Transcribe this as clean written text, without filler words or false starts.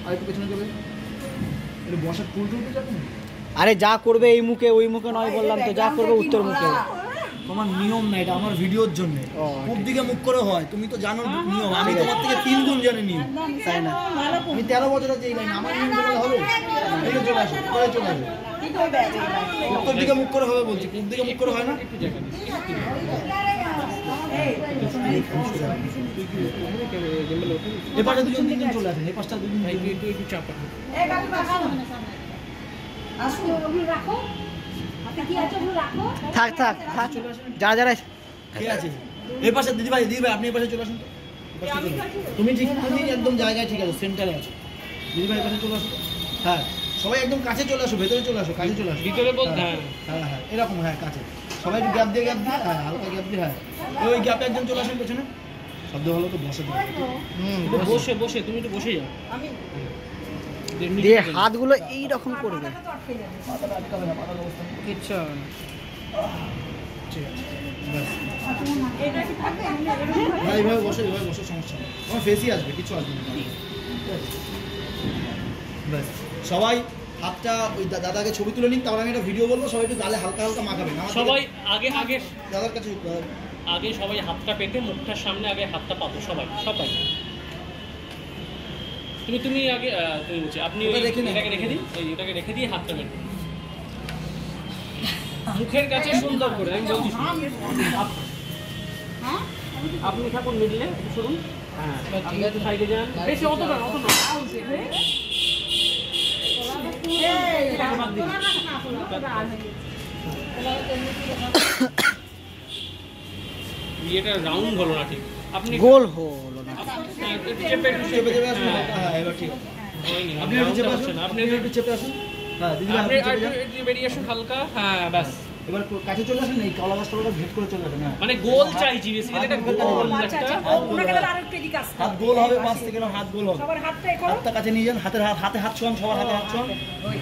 আরেকটু পেছনে চলে বসার ফুল টুলতে যাবে না। আরে যা করবে এই মুখে ওই মুখে নয় বললাম তো, যা করবে উত্তর মুখে। তোমার নিয়ম না, এটা আমার ভিডিওর জন্য। পূব দিকে মুখ করে হয়, তুমি তো জানো নিয়ম। আমি তোমার থেকে 3 গুণ জানি নিয়ম, তাই না? আমি 13 বছর আছে এই লাইন, আমার নিয়ম করলে হবে? এই চলে আসো, পরে চলে আসো। উত্তর দিকে মুখ করে হবে বলছি, পূব দিকে মুখ করে হয় না? এই পাশে দুজন তিনজন চলে আসেন, এই পাশটা দুজন একটু চাপ রাখো। থাক থাক থাক, যারা যারা ঠিক আছে। এই পাশে দিদি ভাই আপনি এই পাশে চলে আসুন। তুমি ঠিক, তুমি একদম জায়গায় ঠিক আছে, সেন্টারে আছো। দিদি ভাই এই পাশে চলে আসো। হ্যাঁ, সবাই একদম কাছে চলে আসো, ভেতরে চলে আসো, কাছে চলে আসো। ভিতরে বলতে হ্যাঁ হ্যাঁ এরকম, হ্যাঁ কাছে। সবাই একটু গ্যাপ দিয়ে হ্যাঁ হালকা গ্যাপ দিয়ে, হ্যাঁ ওই গ্যাপে একজন চলে আসেন পেছনে। শব্দ ভালো তো বসে দাও। বসে বসে তুমি একটু বসে যাও। দিয়ে হাতগুলো এই রকম করবে, কিচ্ছু হবে না। ঠিক আছে, ভাই ভাই বসে সমস্যা নেই, আমার ফেসই আসবে, কিছু আসবে না। ব্যাস, সবাই হাতটা ওই দাদাকে ছবি তুলে নিন, তারপর আমি একটা ভিডিও বলবো। সবাই একটু গালে হালকা হালকা মাখাবেন। সবাই আগে আগে দাদার কাছে আগে সবাই হাতটা পেতে মুখটার সামনে আগে হাতটা পাতো, সবাই সবাই। তুমি আগে তুমি বলছি, আপনি এটাকে রেখে দিন, এটাকে রেখে দিয়ে হাতটা পেতে মুখের কাছে সুন্দর করে। আমি বলছি আপনি থাকুন মিডলে, শুনুন। হ্যাঁ, আপনি একটু সাইডে যান, বেশি অত না। এটা রাউন্ড হলো না, ঠিক আপনি গোল হলো না। চেপে চেপে আসুন। হ্যাঁ এবার ঠিক। আপনি একটু চেপে আসুন, আপনি একটু চেপে আসুন। হ্যাঁ দিদি ভাই আপনি বেরিয়ে আসুন হালকা। হ্যাঁ ব্যাস, এবার কাছে চলে আসেন, এই কলা গাছটা ভেদ করে চলে আসেন। হ্যাঁ মানে গোল চাইছি, বেসিক্যালি এটা গোল একটা। হাত গোল হবে, 5 থেকে হাত গোল হবে। হাতটা কাছে নিয়ে যান, হাতে হাত ছোঁয়ান, সবার হাতে হাত ছোঁয়ান।